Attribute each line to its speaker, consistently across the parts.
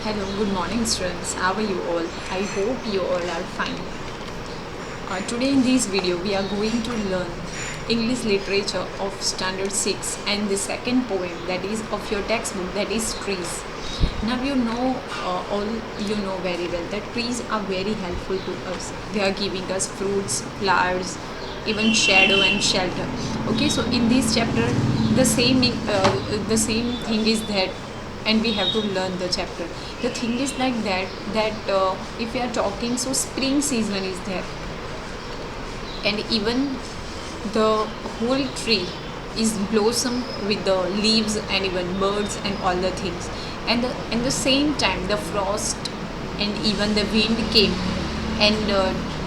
Speaker 1: Hello, good morning, students. How are you all? I hope you all are fine. Today in this video, we are going to learn English literature of Standard 6 and the second poem that is of your textbook, that is trees. Now all you know very well that trees are very helpful to us. They are giving us fruits, flowers, even shadow and shelter. Okay, so in this chapter, the same thing is that, and we have to learn the chapter. The thing is like that if we are talking, so spring season is there, and even the whole tree is blossom with the leaves and even birds and all the things, and at the same time the frost and even the wind came and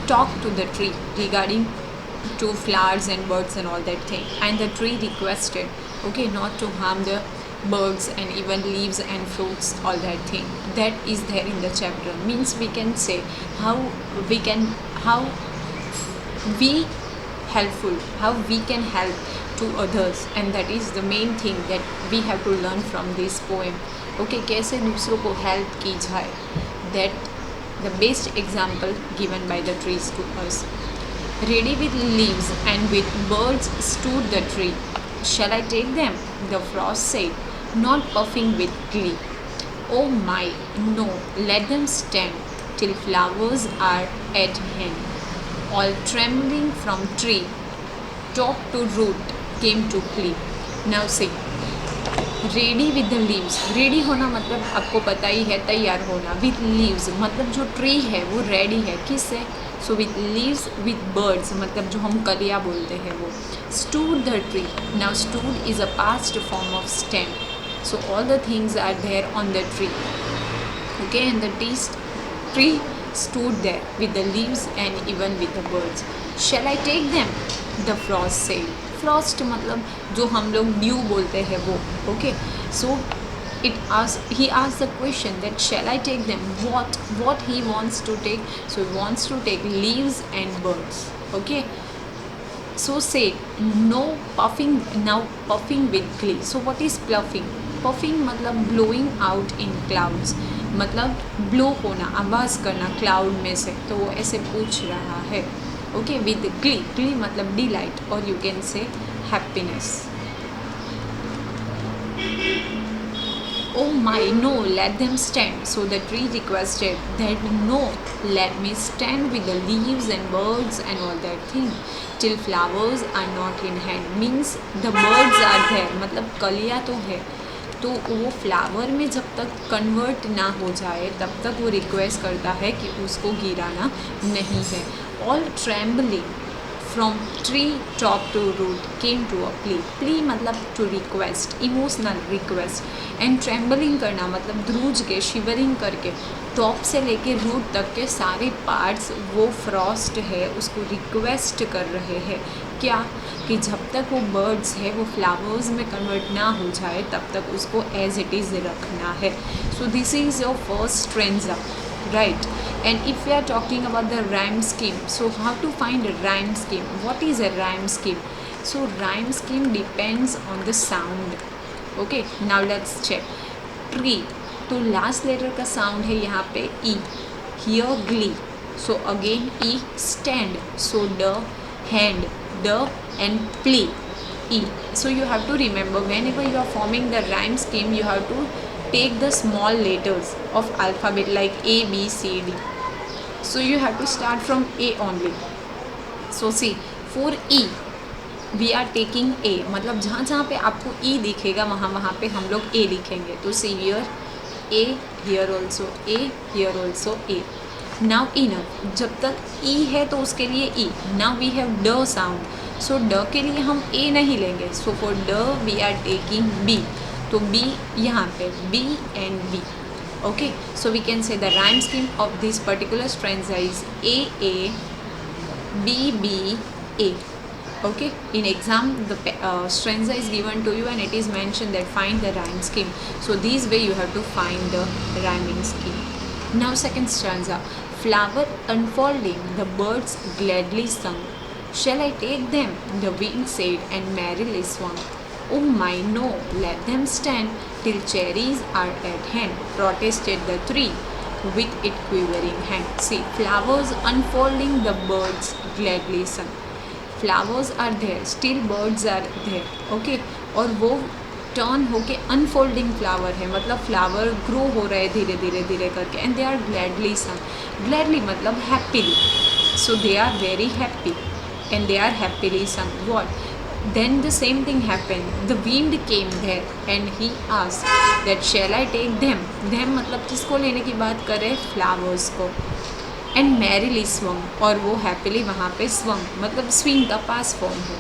Speaker 1: talked to the tree regarding to flowers and birds and all that thing, and the tree requested, okay, not to harm the birds and even leaves and fruits, all that thing that is there in the chapter. Means we can say how we helpful, how we can help to others, and that is the main thing that we have to learn from this poem. Okay, कैसे दूसरों को help की जाए, that the best example given by the trees to us. Ready with leaves and with birds stood the tree. Shall I take them? The frost said, not puffing with glee. Oh my, no, let them stand till flowers are at hand. All trembling from tree, top to root, came to plea. Now sing. Ready with the leaves. Ready होना मतलब आपको पता ही है, तैयार होना. With leaves मतलब जो tree है वो रेडी है किससे? So with leaves with birds मतलब जो हम कलिया बोलते हैं वो. Stood the tree. Now stood is a past form of stand. So all the things are there on the tree. Okay, and the tree stood there with the leaves and even with the birds. Shall I take them? The frost said. Frost मतलब जो हम लोग dew बोलते हैं वो. Okay, so he asked the question that shall I take them? What he wants to take? So he wants to take leaves and birds. Okay, so said no puffing. Now puffing with glee. So what is puffing? Puffing मतलब blowing out in clouds, मतलब blow होना, आवाज़ करना cloud में से. तो वो ऐसे पूछ रहा है. Okay, with Glee. ग्ली मतलब डिलाइट, और you can say happiness. Oh my, no, let them stand. So the tree requested that no, let me stand with the leaves and birds and all that thing till flowers are not in hand. Means the birds are there, मतलब कलियाँ तो है, तो वो flower में जब तक convert ना हो जाए तब तक वो रिक्वेस्ट करता है कि उसको गिराना नहीं है. All trembling from tree top to root came to a plea. Plea मतलब to request, emotional request, and trembling करना मतलब ध्रुज के, शिवरिंग करके टॉप से लेके रूट तक के सारे पार्ट्स वो फ्रॉस्ट है उसको रिक्वेस्ट कर रहे हैं. क्या कि जब तक वो बर्ड्स है वो फ्लावर्स में कन्वर्ट ना हो जाए तब तक उसको एज इट इज़ रखना है. So this is your first stanza, right? And if we are talking about the rhyme scheme, so how to find a rhyme scheme? What is a rhyme scheme? So rhyme scheme depends on the sound. Okay, now let's check. Tree, तो last letter का sound है यहाँ पे E. Here glee, so again E. Stand, so D. Hand, D. And play, e. So you have to remember whenever you are forming the rhyme scheme, you have to take the small letters of alphabet like A, B, C, D. So you have to start from A only. So see, for E we are taking A, मतलब जहाँ जहाँ पे आपको E दिखेगा वहाँ पे हम लोग A लिखेंगे. तो see here A, here also A, here also A. Now enough, जब तक E है तो उसके लिए E. Now we have D sound. So D के लिए हम A नहीं लेंगे. So for D we are taking B. तो B यहाँ पे B and B. Okay, so we can say the rhyme scheme of this particular stanza is A A B B A. Okay, in exam the stanza is given to you and it is mentioned that find the rhyme scheme. So this way you have to find the rhyming scheme. Now second stanza. Flower unfolding, the birds gladly sung. Shall I take them? The wind said and merrily swung. Oh my no, let them stand till cherries are at hand, protested the tree with its quivering hand. See, flowers unfolding, the birds gladly sung. Flowers are there, still birds are there, okay, और वो turn होके unfolding flower है, मतलब flower grow हो रहे धीरे धीरे धीरे करके, and they are gladly sung. Gladly मतलब happily, so they are very happy and they are happily sung. What? Then the same thing happened. The wind came there and he asked that shall I take them? Them मतलब किसको लेने की बात कर रहे? Flowers को. And merrily स्वम, और वो हैप्पीली वहाँ पे स्वम मतलब स्विंग का पास फॉर्म है,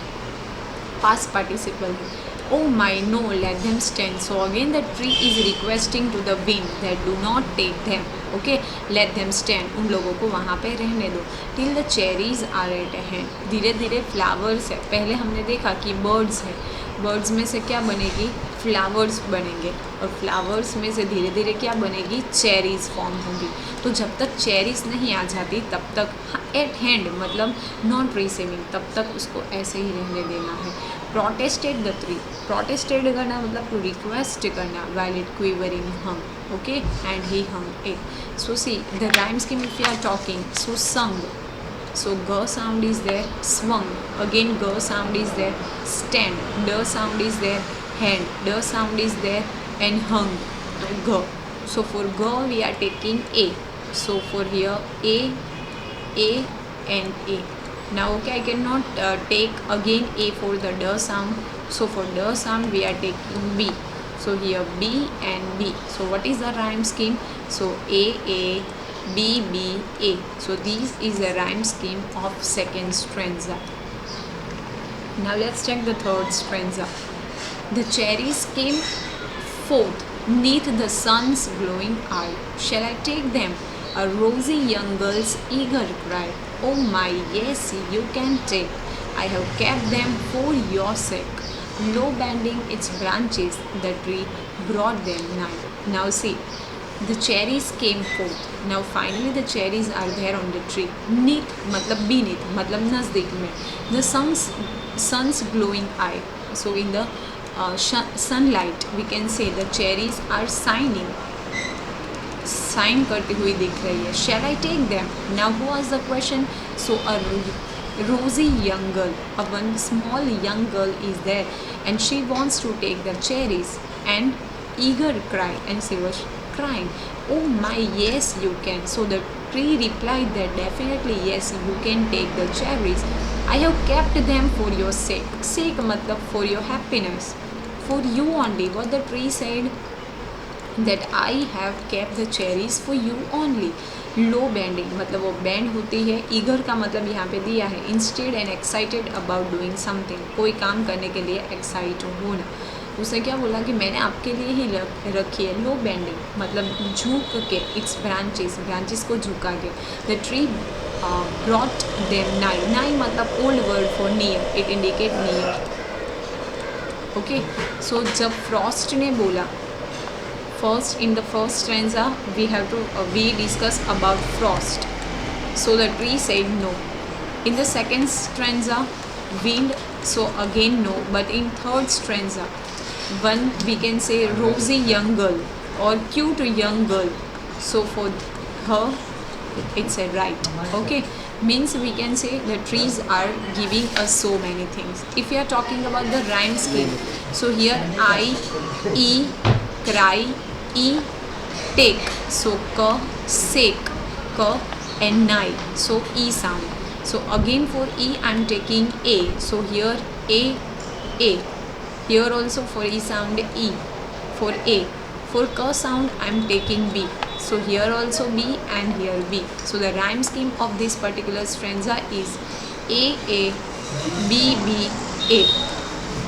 Speaker 1: पास पार्टिसिपल है. Oh my no let them stand. So again the tree is requesting to the wind that do not take them, okay, let them stand, उन लोगों को वहाँ पे रहने दो. Till the cherries are at hand, धीरे धीरे फ्लावर्स है. पहले हमने देखा कि बर्ड्स है, बर्ड्स में से क्या बनेगी? फ्लावर्स बनेंगे, और फ्लावर्स में से धीरे धीरे क्या बनेगी? चेरीज फॉर्म होंगी. तो जब तक चेरीज नहीं आ जाती तब तक एट हैंड मतलब नॉट रिसीविंग, तब तक उसको ऐसे ही रहने देना है. प्रोटेस्टेड द ट्री, प्रोटेस्टेड करना मतलब रिक्वेस्ट करना, while it quivering hmm, okay, and he hum it. So see the rhyme scheme if you are talking, so sung, so g sound is there, swung, again g sound is there, stand, d sound is there, hand, d sound is there, and hung, g. So for g we are taking a, so for here a and a. Now okay, I cannot take again a for the d sound, so for d sound we are taking b, so here b and b. So what is the rhyme scheme? So a B B A. So this is a rhyme scheme of second stanza. Now let's check the third stanza. The cherries came forth neath the sun's glowing eye. Shall I take them? A rosy young girl's eager cry. Oh my, yes, you can take. I have kept them for your sake. Low bending its branches, the tree brought them nigh. Now see. The cherries came forth. Now finally the cherries are there on the tree. Neath मतलब beneath मतलब नज़दीक में. The sun's glowing eye. So in the sunlight we can say the cherries are shining. Shine करती हुई दिख रही है. Shall I take them? Now who asked the question? So a rosy young girl, a one small young girl is there, and she wants to take the cherries, and eager cry, and she was crying. Oh my, yes you can. So the tree replied that definitely yes you can take the cherries. I have kept them for your sake. Sake matlab for your happiness, for you only. What the tree said, that I have kept the cherries for you only. Low bending मतलब वो bend होती है. Eager का मतलब यहाँ पे दिया है instead and excited about doing something, कोई काम करने के लिए एक्साइट होना. उसने क्या बोला कि मैंने आपके लिए ही रखी है. लो बेंडिंग मतलब झुक के, इट्स ब्रांचेस को झुका के. The tree brought them nigh. Nigh मतलब old word for near, it indicate near, okay. सो जब फ्रॉस्ट ने बोला, first in the first stanza we discuss about frost, so the tree said no. In the second stanza wind, so again no. But in third stanza one we can say rosy young girl or cute young girl, so for her it's a right, okay. Means we can say the trees are giving us so many things. If we are talking about the rhyme scheme, so here I, e, cry, e, take, so ka, sake, ka, and nigh, so e sound. So again for e I am taking a, so here a, here also for e sound e, for a. For ka sound I am taking b, so here also b and here b. So the rhyme scheme of this particular stanza is a, b, b, a,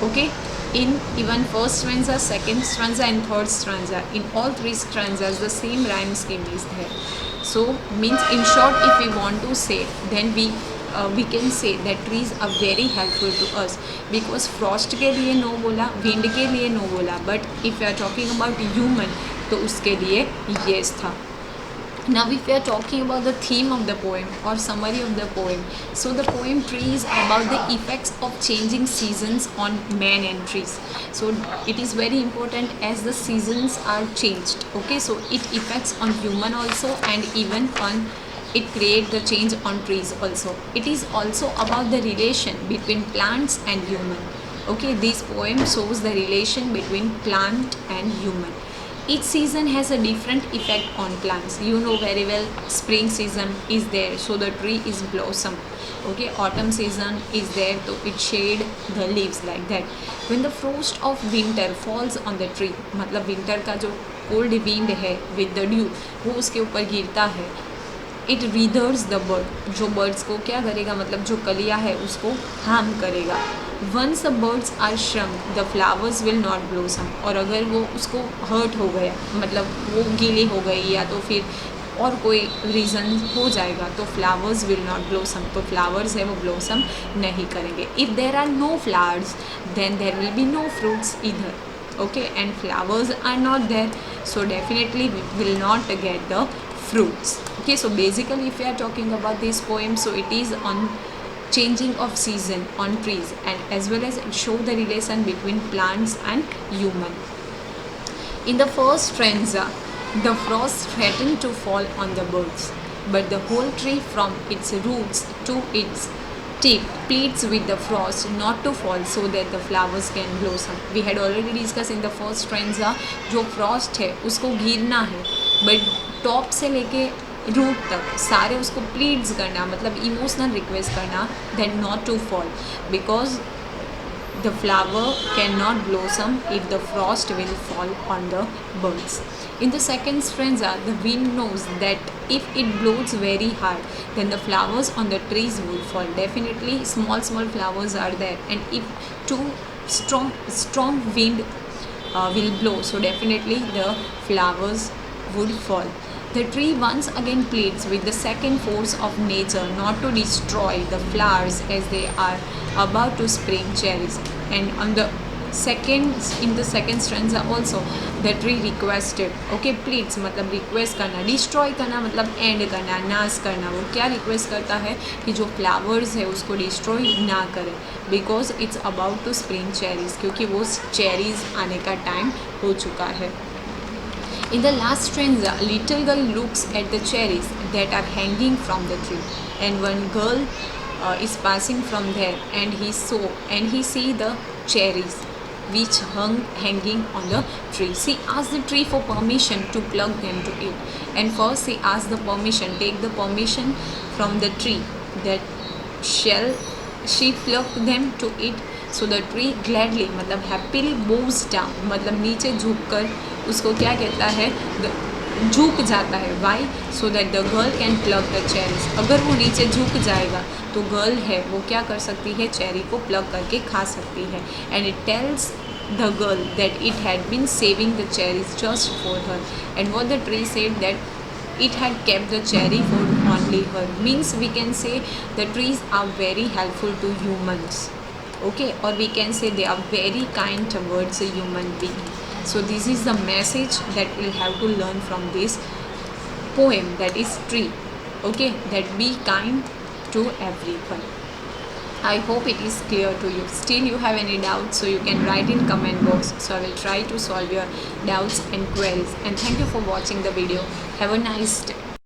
Speaker 1: okay. In even first stanza, second stanza and third stanza, in all three stanzas the same rhyme scheme is there. So means in short if we want to say, then we can say that trees are very helpful to us, because frost के लिए no बोला, wind के लिए no बोला, but if we are talking about human तो उसके लिए yes था. Now if we are talking about the theme of the poem or summary of the poem, so the poem Tree is about the effects of changing seasons on man and trees. So it is very important as the seasons are changed. Okay, so it affects on human also, and even on it create the change on trees also. It is also about the relation between plants and human. Okay, this poem shows the relation between plant and human. Each season has a different effect on plants. You know very well, spring season is there, so the tree is blossom. Okay, autumn season is there, so it shade the leaves like that. When the frost of winter falls on the tree, मतलब winter का जो cold wind है with the dew वो उसके ऊपर गिरता है, it रीदर्स the bird, जो बर्ड्स को क्या करेगा, मतलब जो कलिया है उसको हार्म करेगा. Once the birds are shrunk the flowers will not blossom, और अगर वो उसको हर्ट हो गया, मतलब वो गीली हो गई या तो फिर और कोई रीज़न हो जाएगा, तो फ्लावर्स विल नॉट ब्लोसम, तो फ्लावर्स है वो ब्लोसम नहीं करेंगे. If there are no flowers then there will be no fruits इधर. Okay, and flowers are not there, so definitely we will not get the fruits. Okay, so basically if we are talking about this poem, so it is on changing of season on trees, and as well as it show the relation between plants and human. In the first stanza, the frost threatened to fall on the birds, but the whole tree from its roots to its tip pleads with the frost not to fall so that the flowers can blossom. We had already discussed in the first stanza, जो frost है उसको गिरना है, but top से लेके root तक सारे उसको प्लीड्स करना, मतलब इमोशनल रिक्वेस्ट करना that not to fall, because the flower cannot blossom if the frost will fall on the birds. In the second stanza, the wind knows that if it blows very hard, then the flowers on the trees will fall. Definitely, small flowers are there, and if too strong wind will blow, so definitely the flowers would fall. The tree once again pleads with the second force of nature not to destroy the flowers as they are about to spring cherries. And on the in the second stanza also, the tree requested, okay, pleads मतलब request करना, destroy करना मतलब and करना, नाश करना. वो क्या request करता है कि जो फ्लावर्स है उसको डिस्ट्रॉय ना करें, because it's about to spring cherries, क्योंकि वो चेरीज आने का टाइम हो चुका है. In the last stanza, little girl looks at the cherries that are hanging from the tree, and one girl is passing from there, and he see the cherries which hanging on the tree. She asked the tree for permission to pluck them to eat, and first she asked the permission, take the permission from the tree, that shall she pluck them to eat. So the tree gladly मतलब happily bows down, मतलब नीचे झुक कर उसको क्या कहता है, झुक जाता है. Why? So that the girl can pluck the cherries. अगर वो नीचे झुक जाएगा तो गर्ल है वो क्या कर सकती है, चेरी को प्लग करके खा सकती है. And it tells the girl that it had been saving the cherries just for her, and what the tree said that it had kept the cherry for only her, means we can say the trees are very helpful to humans. Okay, or we can say they are very kind towards a human being. So this is the message that we'll have to learn from this poem, that is tree. Okay, that be kind to everyone. I hope it is clear to you. Still you have any doubts, so you can write in comment box, so I will try to solve your doubts and queries. And thank you for watching the video. Have a nice day.